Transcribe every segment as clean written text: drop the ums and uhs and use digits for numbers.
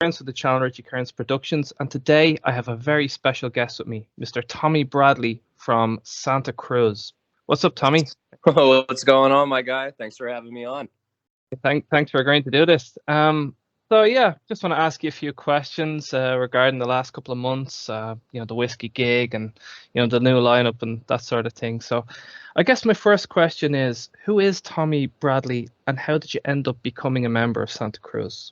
With the channel Archie Kearns Productions, and today I have a very special guest with me, Mr. Tommy Bradley from Santa Cruz. What's up, Tommy? What's going on, my guy? Thanks for having me on. Thanks for agreeing to do this. So yeah, just want to ask you a few questions regarding the last couple of months, the whiskey gig and the new lineup and that sort of thing. So, I guess my first question is, who is Tommy Bradley, and how did you end up becoming a member of Santa Cruz?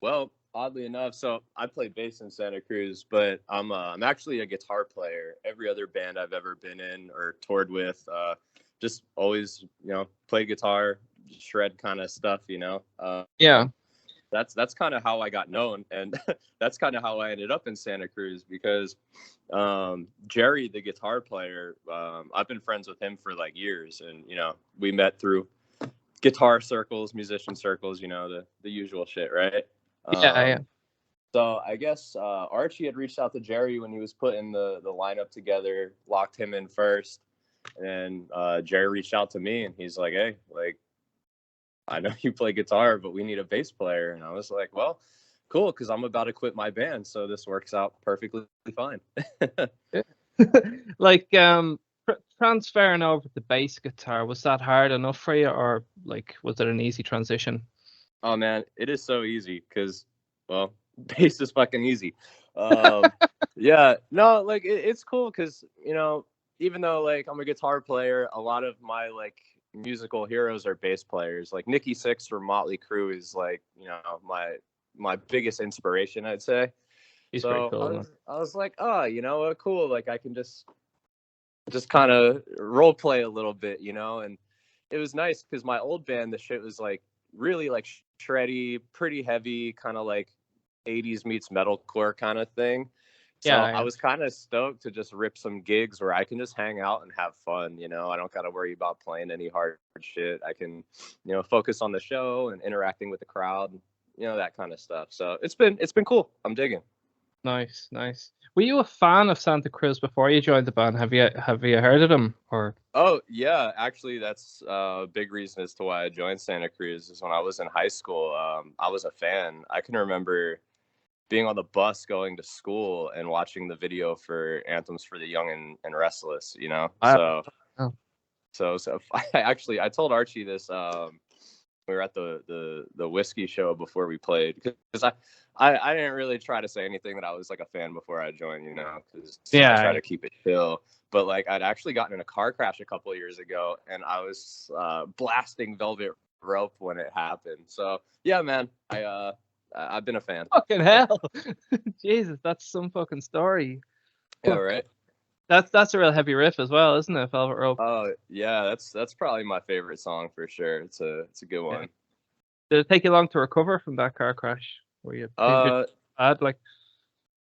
Well, oddly enough, so I play bass in Santa Cruz, but I'm actually a guitar player. Every other band I've ever been in or toured with, just always play guitar, shred kind of stuff. Yeah. That's kind of how I got known, and that's kind of how I ended up in Santa Cruz because Jerry, the guitar player, I've been friends with him for like years, and we met through guitar circles, musician circles, the usual shit, right? Yeah. So I guess Archie had reached out to Jerry when he was putting the lineup together, locked him in first, and Jerry reached out to me, and he's like, "Hey, like, I know you play guitar, but we need a bass player." And I was like, "Well, cool, because I'm about to quit my band, so this works out perfectly fine." Like transferring over to bass guitar, was that hard enough for you, or like was it an easy transition? Oh man, it is so easy because, well, bass is fucking easy. Yeah, no, like it's cool because even though like I'm a guitar player, a lot of my like musical heroes are bass players. Like Nikki Sixx from Motley Crue is like my biggest inspiration, I'd say. He's pretty So cool, man. I was like, oh, what, cool. Like I can just kind of role play a little bit, and it was nice because my old band, the shit was like really like shreddy, pretty heavy, kind of like 80s meets metalcore kind of thing. So I Yeah. was kind of stoked to just rip some gigs where I can just hang out and have fun. I don't got to worry about playing any hard shit. I can, focus on the show and interacting with the crowd, that kind of stuff. So it's been cool. I'm digging. Nice. Were you a fan of Santa Cruz before you joined the band? Have you heard of them, or? Oh yeah, actually, that's a big reason as to why I joined Santa Cruz. Is when I was in high school, I was a fan. I can remember being on the bus going to school and watching the video for Anthems for the Young and Restless. I, So oh, I told Archie this. We were at the whiskey show before we played because I didn't really try to say anything that I was like a fan before I joined, because I try yeah. to keep it chill. But like I'd actually gotten in a car crash a couple of years ago, and I was blasting Velvet Rope when it happened. So yeah, man, I've been a fan. Fucking hell. Jesus, that's some fucking story. Yeah, right. That's a real heavy riff as well, isn't it, Velvet Rope? Oh yeah, that's probably my favorite song for sure. It's a good Yeah. one. Did it take you long to recover from that car crash? Were you injured Uh, bad? Like,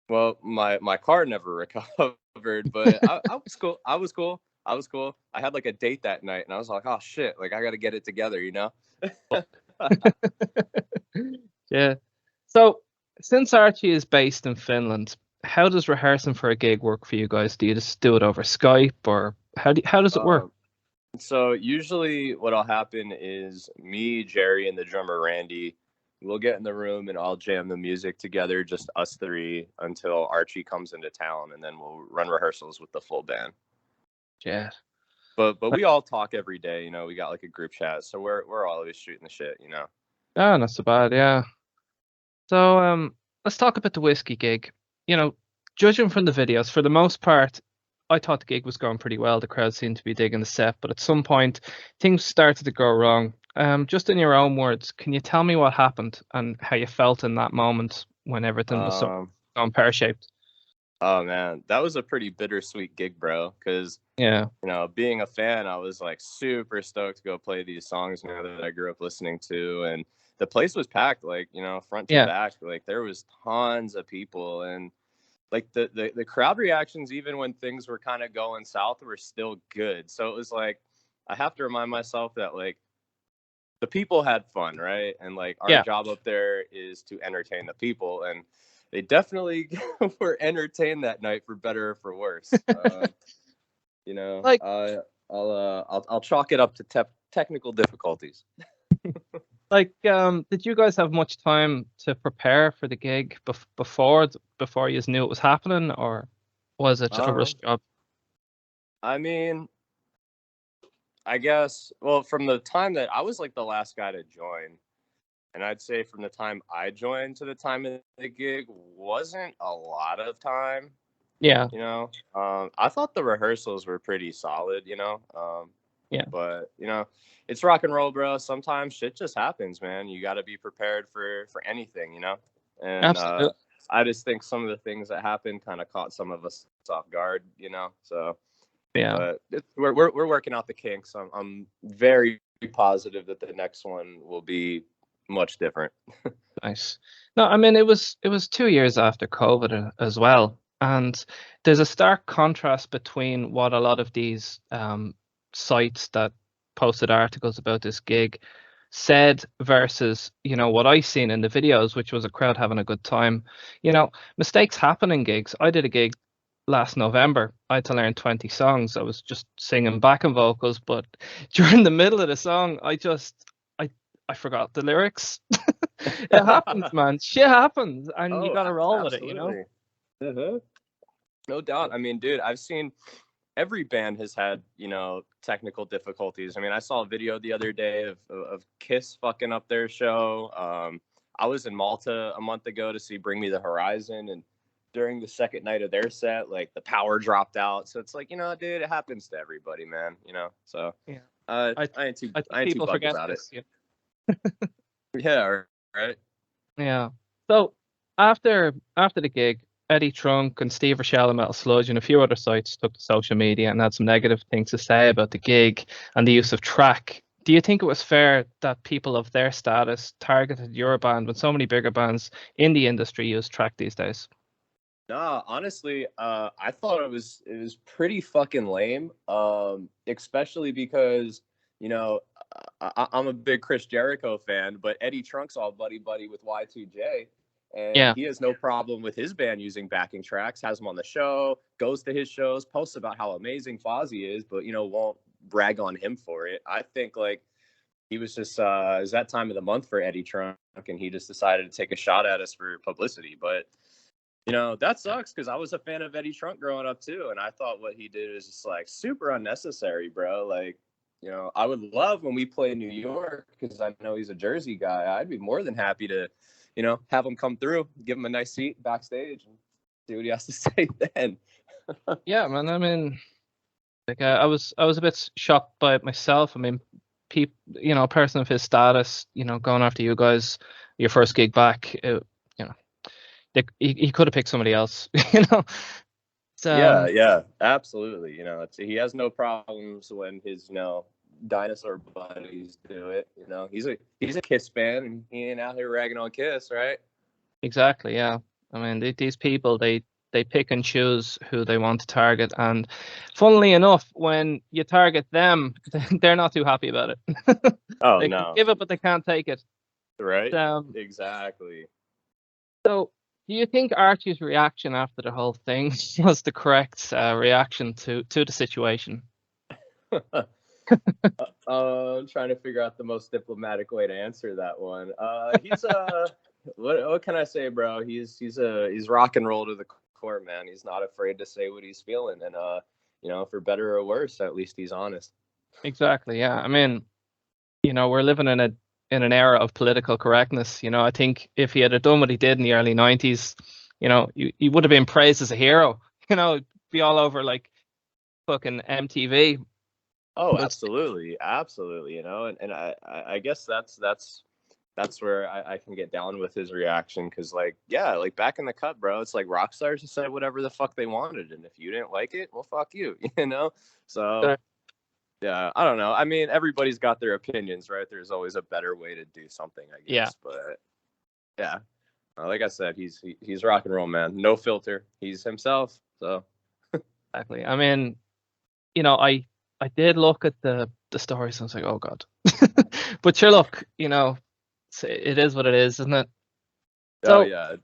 Well, my car never recovered, but I was cool. I was cool. I was cool. I had like a date that night, and I was like, oh shit, like I got to get it together. yeah. So, since Archie is based in Finland, how does rehearsing for a gig work for you guys? Do you just do it over Skype, or how does it work? Um, so usually what'll happen is me, Jerry, and the drummer Randy, we'll get in the room and I'll jam the music together, just us three, until Archie comes into town, and then we'll run rehearsals with the full band. Yeah. But we all talk every day. We got like a group chat, so we're always shooting the shit. Ah, not so bad. Yeah. So, let's talk about the whiskey gig. Judging from the videos, for the most part, I thought the gig was going pretty well. The crowd seemed to be digging the set, but at some point, things started to go wrong. Just in your own words, can you tell me what happened and how you felt in that moment when everything was so Um, going pear-shaped? Oh man, that was a pretty bittersweet gig, bro. Because Yeah. being a fan, I was like super stoked to go play these songs that I grew up listening to, and the place was packed, like front to Yeah. back. Like there was tons of people, and like the crowd reactions, even when things were kind of going south, were still good. So it was like I have to remind myself that like the people had fun, right? And like our Yeah. job up there is to entertain the people, and they definitely were entertained that night, for better or for worse. You know, Like, I'll chalk it up to technical difficulties. Like, did you guys have much time to prepare for the gig before you knew it was happening, or was it a rush Um, job? I mean, I guess, well, from the time that I was like the last guy to join, and I'd say from the time I joined to the time of the gig wasn't a lot of time, Yeah, you know. I thought the rehearsals were pretty solid, you know. yeah, But it's rock and roll, bro. Sometimes shit just happens, man. You got to be prepared for anything, you know. And absolutely. I just think some of the things that happened kind of caught some of us off guard, you know. So, Yeah, but we're working out the kinks. I'm very positive that the next one will be much different. nice. No, I mean it was 2 years after COVID as well, and there's a stark contrast between what a lot of these sites that posted articles about this gig said versus what I seen in the videos, which was a crowd having a good time. Mistakes happen in gigs. I did a gig last November. I had to learn 20 songs. I was just singing backing vocals, but during the middle of the song, I I forgot the lyrics. It happens, man. Shit happens, and you Oh, gotta roll with it. absolutely. Uh-huh. No doubt. I mean, dude, I've seen every band has had, technical difficulties. I mean, I saw a video the other day of Kiss fucking up their show. I was in Malta a month ago to see Bring Me the Horizon, and during the second night of their set, like the power dropped out. So it's like, dude, it happens to everybody, man. So Yeah, I I ain't too I think I ain't too people bugged forget about it. this. Yeah. Yeah, right. Yeah. So after the gig, Eddie Trunk and Steve Rochelle and Metal Sludge and a few other sites took to social media and had some negative things to say about the gig and the use of track. Do you think it was fair that people of their status targeted your band when so many bigger bands in the industry use track these days? Nah, honestly, I thought it was pretty fucking lame. Especially because I'm a big Chris Jericho fan, but Eddie Trunk's all buddy buddy with Y2J, and Yeah, he has no problem with his band using backing tracks. Has them on the show, goes to his shows, posts about how amazing Fozzy is, but won't brag on him for it. I think like he was just it was that time of the month for Eddie Trunk, and he just decided to take a shot at us for publicity, but. That sucks because I was a fan of Eddie Trunk growing up too, and I thought what he did is just like super unnecessary, bro. Like, I would love when we play in New York because I know he's a Jersey guy. I'd be more than happy to, have him come through, give him a nice seat backstage, and see what he has to say then. yeah, man. I mean, like I was a bit shocked by it myself. I mean, a person of his status, going after you guys, your first gig back, you know, he could have picked somebody else, So, Yeah, absolutely. He has no problems when his dinosaur buddies do it. He's a Kiss fan, and he ain't out here ragging on Kiss, right? exactly, yeah. I mean, these people, they pick and choose who they want to target, and funnily enough, when you target them, they're not too happy about it. Oh They can no, give it, but they can't take it. right? Um, Exactly. so, do you think Archie's reaction after the whole thing was the correct reaction to the situation? I'm trying to figure out the most diplomatic way to answer that one. He's what can I say, bro? He's rock and roll to the core, man. He's not afraid to say what he's feeling, and for better or worse, at least he's honest. Exactly, yeah. I mean, we're living in an era of political correctness. I think if he had done what he did in the early 90s, he would have been praised as a hero. Be all over like fucking MTV. Oh, But absolutely, absolutely. And I guess that's where I can get down with his reaction because, like, yeah, like back in the cut, bro, it's like rock stars just said whatever the fuck they wanted, and if you didn't like it, well, fuck you, you know. So yeah, I don't know. I mean, everybody's got their opinions, right? There's always a better way to do something, I yeah, guess. But yeah, like I said, he's rock and roll, man. No filter. He's himself. So exactly. I mean, I did look at the stories and I was like, oh God. But sure, look, it is what it is, isn't it? oh So, yeah.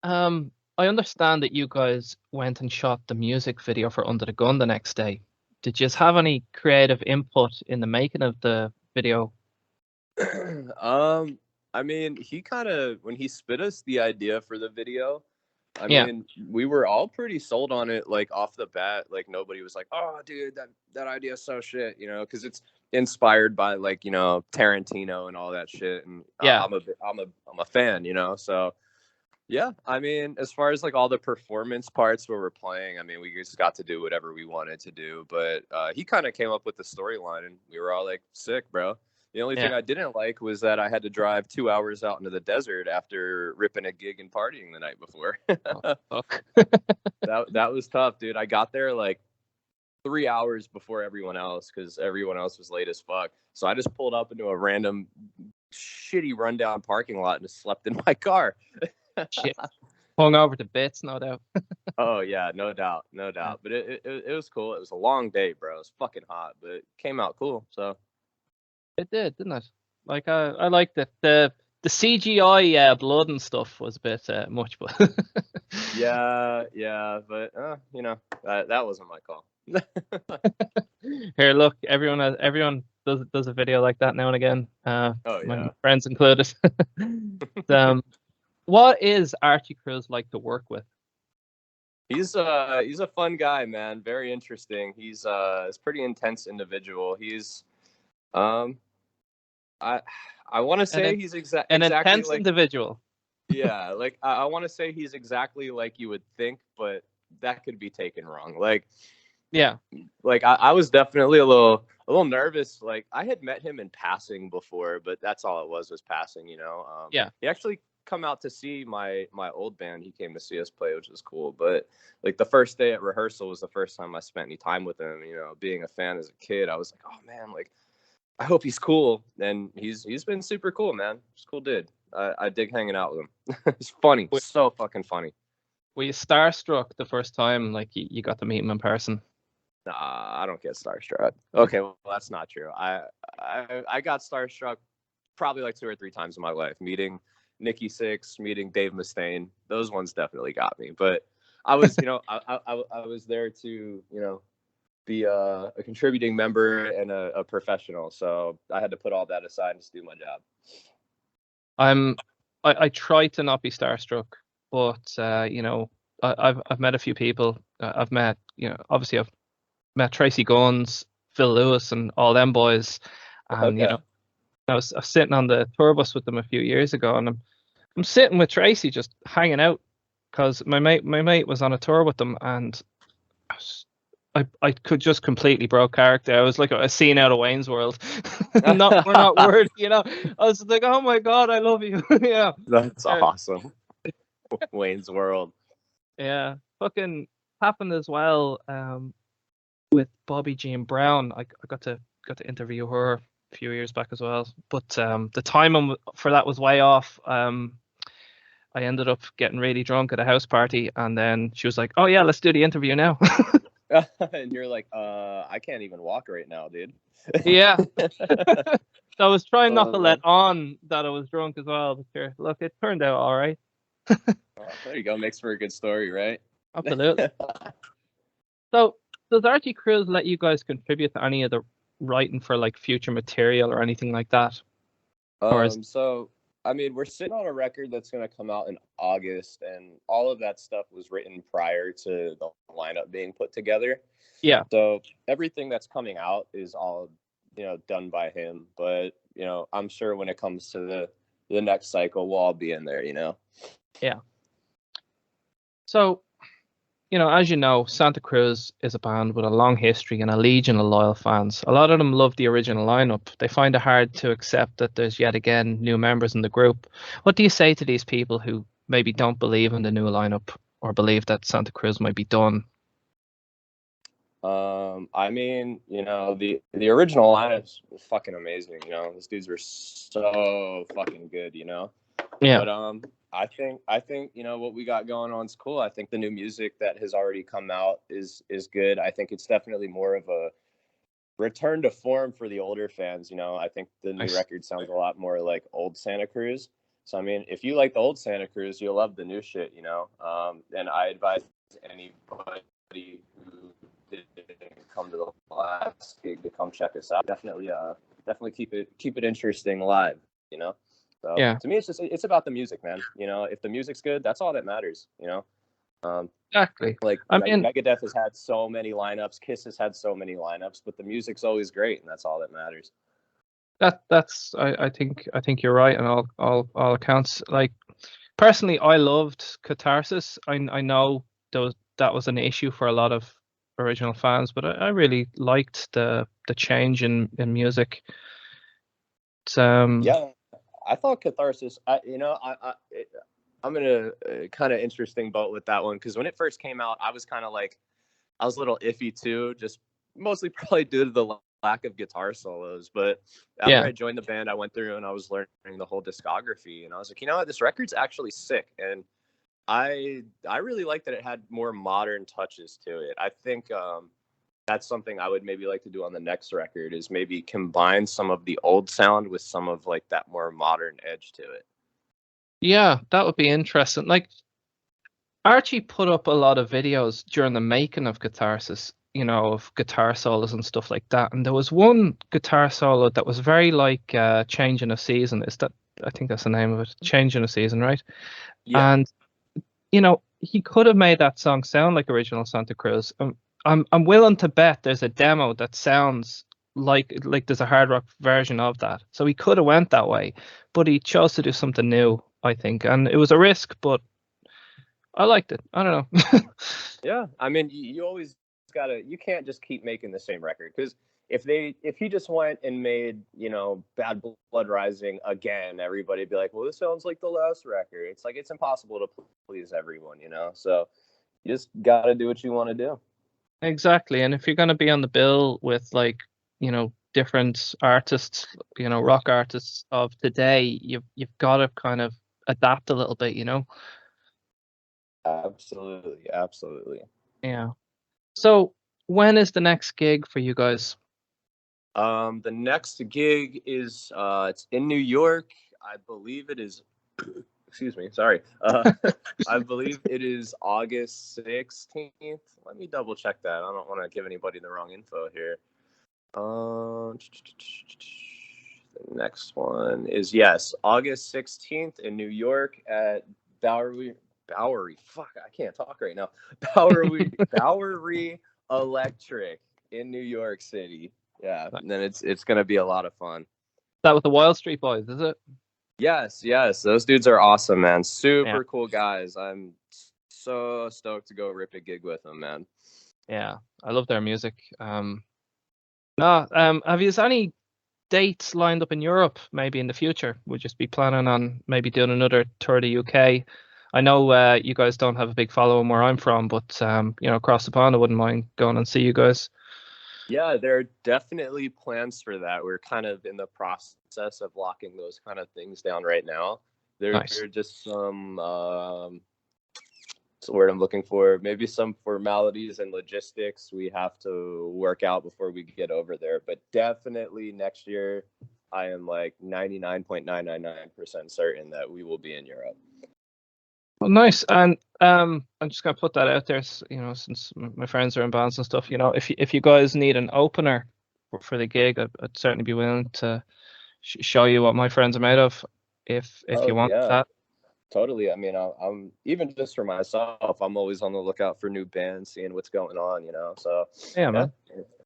I understand that you guys went and shot the music video for Under the Gun the next day. Did you have any creative input in the making of the video? I mean, he kind of, when he spit us the idea for the video, I Yeah, mean, we were all pretty sold on it, like off the bat. Like nobody was like, "Oh, dude, that idea is so shit," because it's inspired by like Tarantino and all that shit. And yeah, I'm a fan, So yeah, I mean, as far as like all the performance parts where we're playing, I mean, we just got to do whatever we wanted to do. But he kind of came up with the storyline, and we were all like, "Sick, bro." The only yeah. thing I didn't like was that I had to drive 2 hours out into the desert after ripping a gig and partying the night before. Oh, fuck. That was tough, dude. I got there like 3 hours before everyone else because everyone else was late as fuck. So I just pulled up into a random shitty rundown parking lot and just slept in my car. Shit. Hung over to bits, no doubt. Oh yeah, no doubt, no Yeah. doubt. But it was cool. It was a long day, bro. It was fucking hot, but it came out cool. So It did, didn't it? Like I liked it. The CGI blood and stuff was a bit much, but yeah, but that wasn't my call. here, look, everyone does a video like that now and again. Oh My yeah, friends included. um, what is Archie Cruz like to work with? he's a fun guy, man. Very interesting. He's a pretty intense individual. He's um I I want to An say he's an exactly intense like, individual. yeah, like I want to say he's exactly like you would think, but that could be taken wrong. Yeah, Like I was definitely a little nervous. Like I had met him in passing before, but that's all it was passing. yeah. He actually come out to see my old band. He came to see us play, which was cool. But like the first day at rehearsal was the first time I spent any time with him. Being a fan as a kid, I was like, oh man, like I hope he's cool. And he's been super cool, man. He's a cool dude. I dig hanging out with him. It's funny, Were so fucking funny. were you starstruck the first time, like you got to meet him in person? Nah, I don't get starstruck. Okay, well that's not true. I got starstruck probably like 2 or 3 times in my life. Meeting Nikki Sixx, meeting Dave Mustaine. Those ones definitely got me. But I was, I was there to, be a contributing member and a professional. So I had to put all that aside and just do my job. I'm I try to not be starstruck, but I've met a few people. I've met obviously I've met Tracy Guns, Phil Lewis, and all them boys, and Okay. I was sitting on the tour bus with them a few years ago, and I'm sitting with Tracy just hanging out because my mate was on a tour with them, and I could just completely broke character. I was like a scene out of Wayne's World. We're not worried, I was like, oh my god, I love you. Yeah. That's Uh, awesome. Wayne's World. yeah. Fucking happened as well with Bobby Jean Brown. I got to interview her a few years back as well. But the timing for that was way off. I ended up getting really drunk at a house party, and then she was like, "Oh yeah, let's do the interview now." And you're like, I can't even walk right now, dude. Yeah. So I was trying not to Uh, let on that I was drunk as well. But sure, look, it turned out all right. there you go. Makes for a good story, right? Absolutely. So does Archie Cruz let you guys contribute to any of the writing for like future material or anything like that? Or is So I mean, we're sitting on a record that's going to come out in August, and all of that stuff was written prior to the lineup being put together. yeah. So everything that's coming out is all, done by him. But I'm sure when it comes to the next cycle, we'll all be in there. Yeah. So, as you know, Santa Cruz is a band with a long history and a legion of loyal fans. A lot of them love the original lineup. They find it hard to accept that there's yet again new members in the group. What do you say to these people who maybe don't believe in the new lineup or believe that Santa Cruz might be done? I mean, the original line is fucking amazing. These dudes were so fucking good. Yeah. But I think what we got going on is cool. I think the new music that has already come out is good. I think it's definitely more of a return to form for the older fans. I think the new Nice. record sounds a lot more like old Santa Cruz. So I mean, if you like the old Santa Cruz, you'll love the new shit. And I advise anybody who didn't come to the last gig to come check us out. Definitely definitely keep it interesting live, you know. So Yeah, to me, it's about the music, man. You know, if the music's good, that's all that matters. You know, exactly. like I mean, Megadeth has had so many lineups, Kiss has had so many lineups, but the music's always great, and that's all that matters. that's I think you're right on all accounts. Like personally, I loved Catharsis. I know that was an issue for a lot of original fans, but I really liked the change in music. It's, Yeah, I thought Catharsis. I'm in a kind of interesting boat with that one because when it first came out, I was kind of like I was a little iffy too, just mostly probably due to the lack of guitar solos. But after yeah. I joined the band, I went through and I was learning the whole discography, and I was like, you know what, this record's actually sick, and I really like that it had more modern touches to it. I think that's something I would maybe like to do on the next record is maybe combine some of the old sound with some of like that more modern edge to it. Yeah, that would be interesting. Like Archie put up a lot of videos during the making of Catharsis, you know, of guitar solos and stuff like that. And there was one guitar solo that was very like Changing a Season. Is that I think that's the name of it. Changing a Season, right? Yeah, And you know, he could have made that song sound like original Santa Cruz. I'm willing to bet there's a demo that sounds like there's a hard rock version of that. So he could have went that way, but he chose to do something new, I think, and it was a risk, but I liked it. I don't know. yeah. I mean, you always you can't just keep making the same record because if he just went and made Bad Blood Rising again, everybody'd be like, well, this sounds like the last record. It's like it's impossible to please everyone, you know. So you just got to do what you want to do. Exactly. And if you're going to be on the bill with like, different artists, rock artists of today, you've got to kind of adapt a little bit, you know? Absolutely, absolutely. Yeah. So when is the next gig for you guys? The next gig is it's in New York. I believe it is excuse me, sorry. I believe it is August 16th. Let me double check that. I don't want to give anybody the wrong info here. The next one is yes, August 16th in New York at Bowery. Fuck, I can't talk right now. Bowery Electric in New York City. Yeah, and then it's gonna be a lot of fun. That with the Wild Street Boys, is it? Yes, those dudes are awesome, man. Yeah. Super cool guys. I'm so stoked to go rip a gig with them, man. Yeah. I love their music. No, have you any dates lined up in Europe maybe in the future? Would just be planning on maybe doing another tour of the UK. I know you guys don't have a big following where I'm from, but across the pond, I wouldn't mind going and see you guys. Yeah, there are definitely plans for that. We're kind of in the process of locking those kind of things down right now. There Nice. are just some what's the word I'm looking for? Maybe some formalities and logistics we have to work out before we get over there. But definitely next year, I am like 99.999% certain that we will be in Europe. Well, nice. And I'm just gonna put that out there, since my friends are in bands and stuff. If you guys need an opener for the gig, I'd certainly be willing to show you what my friends are made of. If you Oh want yeah, that. totally. I mean, I'm even just for myself. I'm always on the lookout for new bands, seeing what's going on. So Yeah, yeah, man.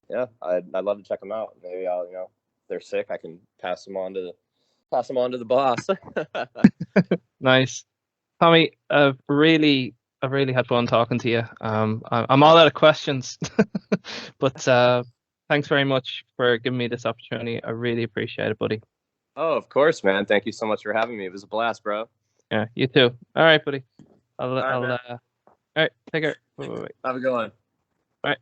yeah. I'd love to check them out. Maybe I'll if they're sick, I can pass them on to the boss. Nice. Tommy, I've really had fun talking to you. I'm all out of questions, but thanks very much for giving me this opportunity. I really appreciate it, buddy. Oh, of course, man. Thank you so much for having me. It was a blast, bro. Yeah, you too. All right, buddy. All right, man. All right, take care. Bye, bye, bye. Have a good one. All right.